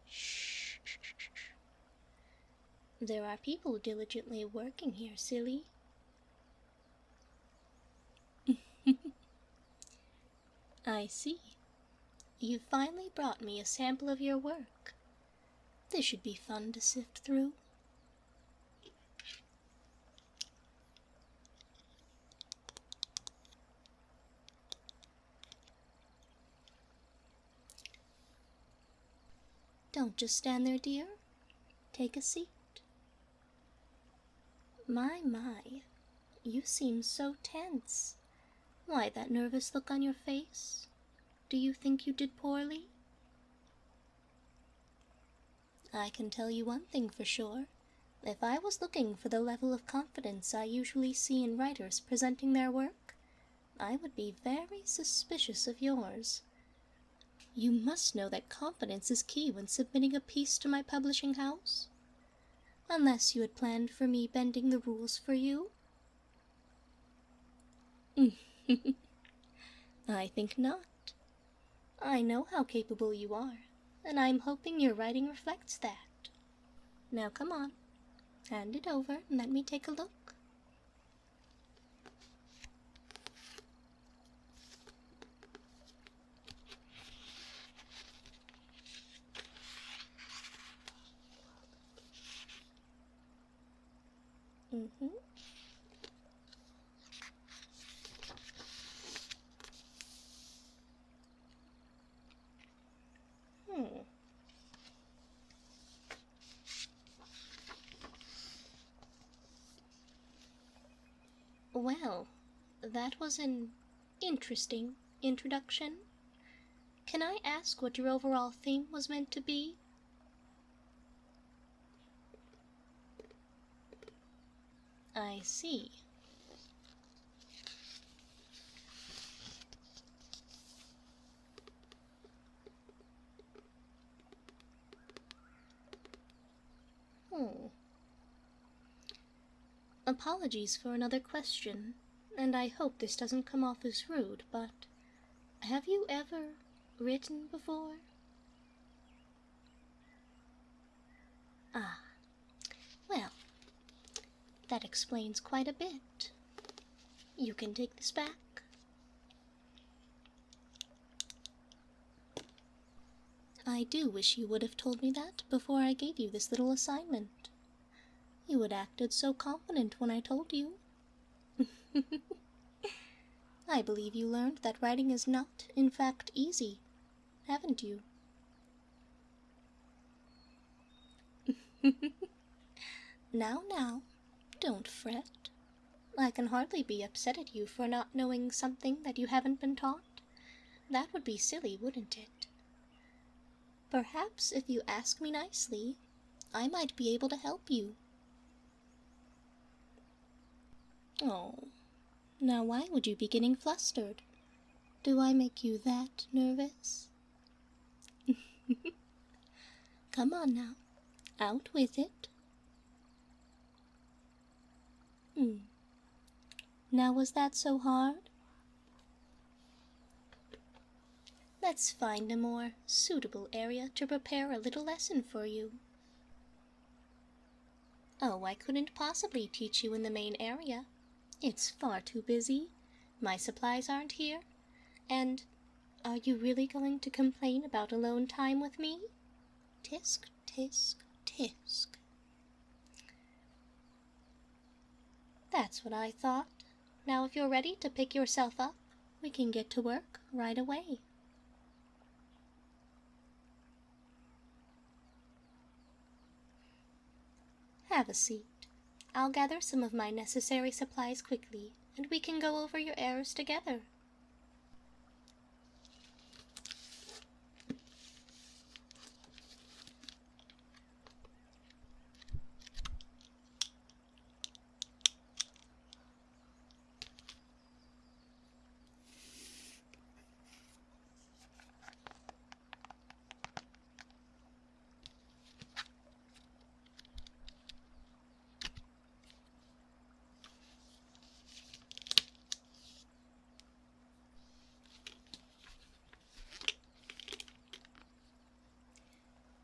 Shh. There are people diligently working here, silly. I see. You finally brought me a sample of your work. This should be fun to sift through. Don't just stand there, dear. Take a seat. My, you seem so tense. Why that nervous look on your face? Do you think you did poorly? I can tell you one thing for sure. If I was looking for the level of confidence I usually see in writers presenting their work, I would be very suspicious of yours. You must know that confidence is key when submitting a piece to my publishing house. Unless you had planned for me bending the rules for you? I think not. I know how capable you are, and I'm hoping your writing reflects that. Now come on, hand it over and let me take a look. Mm-hmm. Well, that was an interesting introduction. Can I ask what your overall theme was meant to be? I see. Apologies for another question, and I hope this doesn't come off as rude, but have you ever written before? Ah, well, that explains quite a bit. You can take this back. I do wish you would have told me that before I gave you this little assignment. You had acted so confident when I told you. I believe you learned that writing is not, in fact, easy, haven't you? Now, don't fret. I can hardly be upset at you for not knowing something that you haven't been taught. That would be silly, wouldn't it? Perhaps if you ask me nicely, I might be able to help you. Oh, now why would you be getting flustered? Do I make you that nervous? Come on now, out with it. Now was that so hard? Let's find a more suitable area to prepare a little lesson for you. Oh, I couldn't possibly teach you in the main area. It's far too busy. My supplies aren't here. And are you really going to complain about alone time with me? Tisk, tisk, tisk. That's what I thought. Now if you're ready to pick yourself up, we can get to work right away. Have a seat. I'll gather some of my necessary supplies quickly, and we can go over your errors together.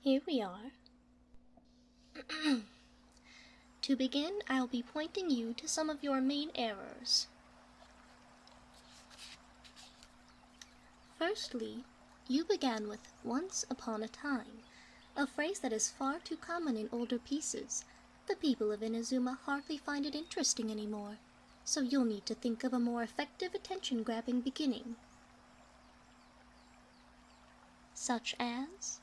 Here we are. To begin, I'll be pointing you to some of your main errors. Firstly, you began with "once upon a time," a phrase that is far too common in older pieces. The people of Inazuma hardly find it interesting anymore, so you'll need to think of a more effective attention-grabbing beginning. Such as?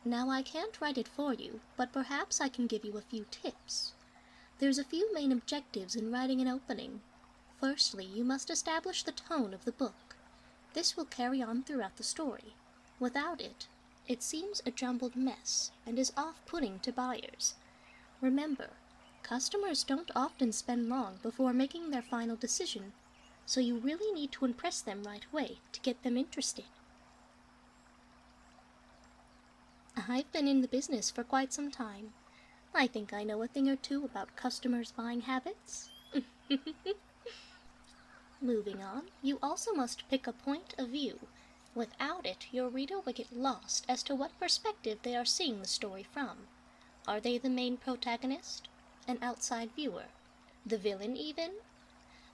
Now, I can't write it for you, but perhaps I can give you a few tips. There's a few main objectives in writing an opening. Firstly, you must establish the tone of the book. This will carry on throughout the story. Without it, it seems a jumbled mess and is off-putting to buyers. Remember, customers don't often spend long before making their final decision, so you really need to impress them right away to get them interested. I've been in the business for quite some time. I think I know a thing or two about customers' buying habits. Moving on, you also must pick a point of view. Without it, your reader will get lost as to what perspective they are seeing the story from. Are they the main protagonist? An outside viewer? The villain, even?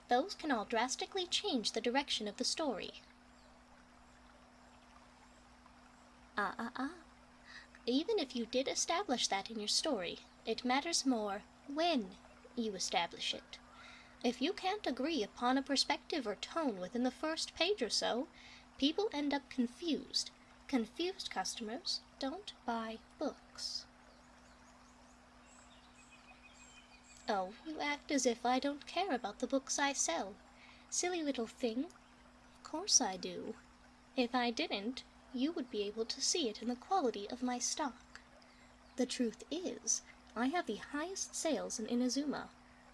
Those can all drastically change the direction of the story. Even if you did establish that in your story, it matters more when you establish it. If you can't agree upon a perspective or tone within the first page or so, people end up confused. Confused customers don't buy books. Oh, you act as if I don't care about the books I sell. Silly little thing. Of course I do. If I didn't, you would be able to see it in the quality of my stock. The truth is, I have the highest sales in Inazuma,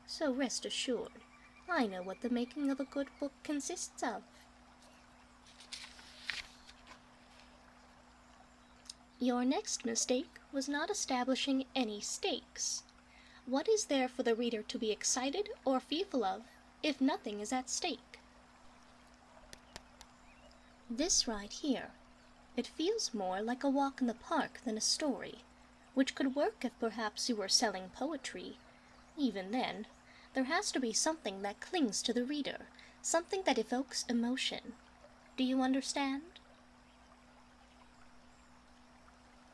so rest assured, I know what the making of a good book consists of. Your next mistake was not establishing any stakes. What is there for the reader to be excited or fearful of if nothing is at stake? This right here. It feels more like a walk in the park than a story, which could work if perhaps you were selling poetry. Even then, there has to be something that clings to the reader, something that evokes emotion. Do you understand?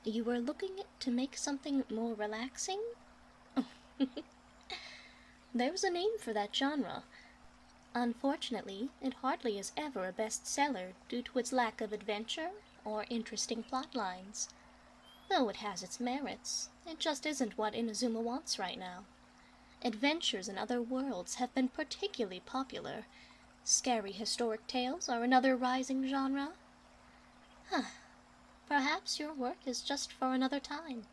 You were looking to make something more relaxing? There's a name for that genre. Unfortunately, it hardly is ever a bestseller due to its lack of adventure or interesting plot lines. Though it has its merits, it just isn't what Inazuma wants right now. Adventures in other worlds have been particularly popular. Scary historic tales are another rising genre. Perhaps your work is just for another time.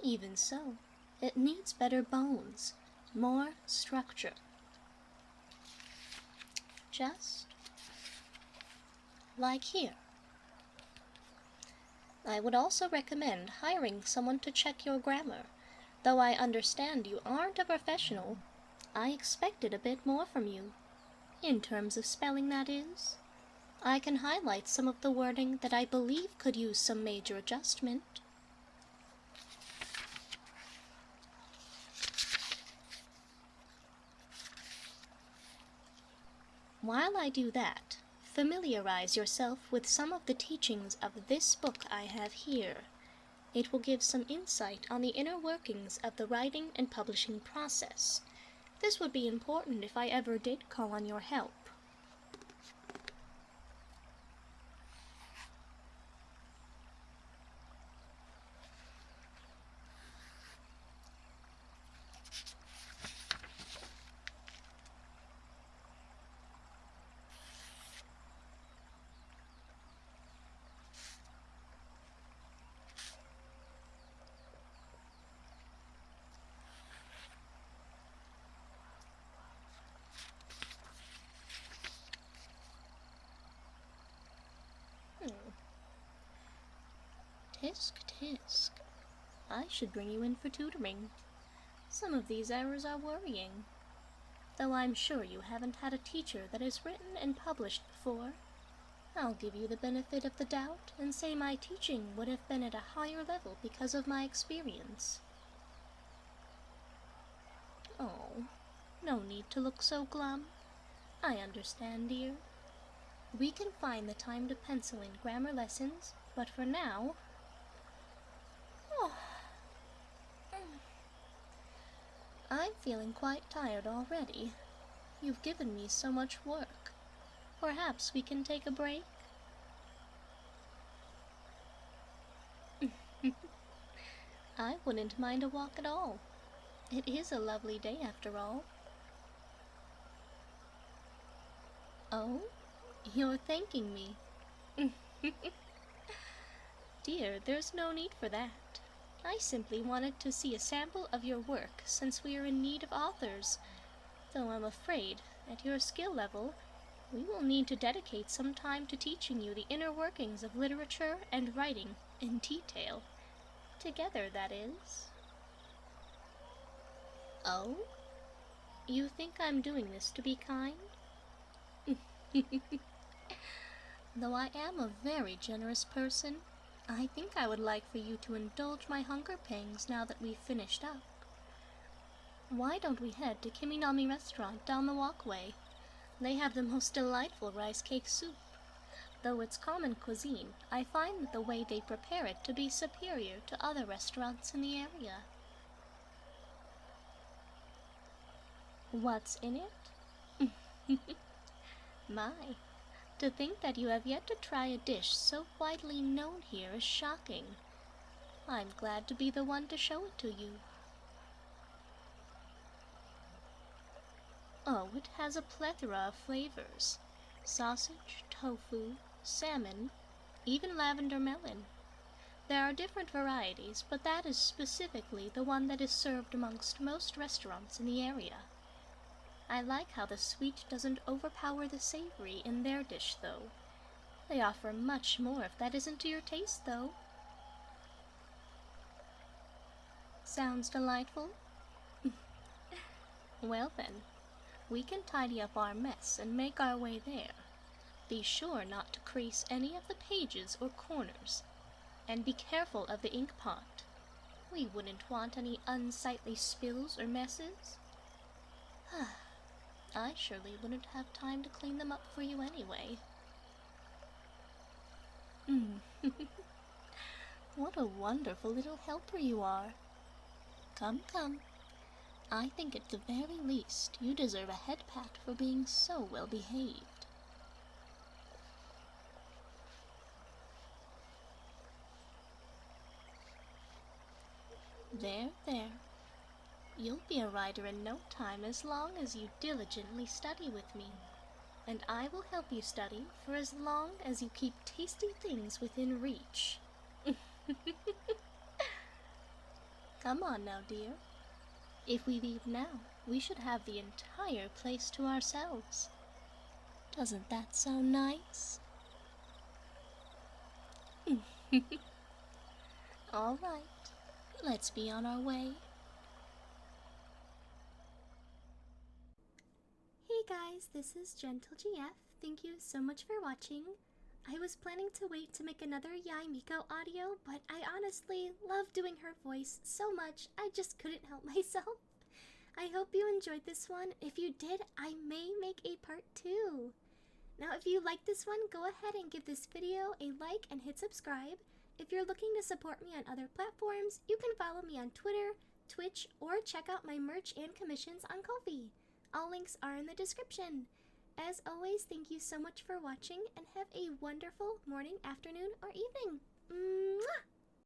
Even so, it needs better bones, more structure. Just like here. I would also recommend hiring someone to check your grammar. Though I understand you aren't a professional, I expected a bit more from you. In terms of spelling, that is. I can highlight some of the wording that I believe could use some major adjustment. While I do that, familiarize yourself with some of the teachings of this book I have here. It will give some insight on the inner workings of the writing and publishing process. This would be important if I ever did call on your help. Tisk, tisk. I should bring you in for tutoring. Some of these errors are worrying. Though I'm sure you haven't had a teacher that has written and published before. I'll give you the benefit of the doubt and say my teaching would have been at a higher level because of my experience. Oh, no need to look so glum. I understand, dear. We can find the time to pencil in grammar lessons, but for now... I'm feeling quite tired already. You've given me so much work. Perhaps we can take a break? I wouldn't mind a walk at all. It is a lovely day after all. Oh, you're thanking me. Dear, there's no need for that. I simply wanted to see a sample of your work since we are in need of authors, though I'm afraid, at your skill level, we will need to dedicate some time to teaching you the inner workings of literature and writing in detail. Together, that is. Oh? You think I'm doing this to be kind? Though I am a very generous person, I think I would like for you to indulge my hunger pangs now that we've finished up. Why don't we head to Kiminami Restaurant down the walkway? They have the most delightful rice cake soup. Though it's common cuisine, I find that the way they prepare it to be superior to other restaurants in the area. What's in it? My, to think that you have yet to try a dish so widely known here is shocking. I'm glad to be the one to show it to you. Oh, it has a plethora of flavors. Sausage, tofu, salmon, even lavender melon. There are different varieties, but that is specifically the one that is served amongst most restaurants in the area. I like how the sweet doesn't overpower the savory in their dish, though. They offer much more if that isn't to your taste, though. Sounds delightful? Well then, we can tidy up our mess and make our way there. Be sure not to crease any of the pages or corners, and be careful of the ink pot. We wouldn't want any unsightly spills or messes. I surely wouldn't have time to clean them up for you anyway. What a wonderful little helper you are. Come, come. I think at the very least you deserve a head pat for being so well behaved. There, there. You'll be a writer in no time as long as you diligently study with me, and I will help you study for as long as you keep tasty things within reach. Come on now, dear. If we leave now, we should have the entire place to ourselves. Doesn't that sound nice? All right, let's be on our way. Hey guys, this is GentleGF. Thank you so much for watching. I was planning to wait to make another Yae Miko audio, but I honestly love doing her voice so much I just couldn't help myself. I hope you enjoyed this one. If you did, I may make a part 2. Now if you like this one, go ahead and give this video a like and hit subscribe. If you're looking to support me on other platforms, you can follow me on Twitter, Twitch, or check out my merch and commissions on Ko-fi. All links are in the description. As always, thank you so much for watching and have a wonderful morning, afternoon, or evening. Mwah!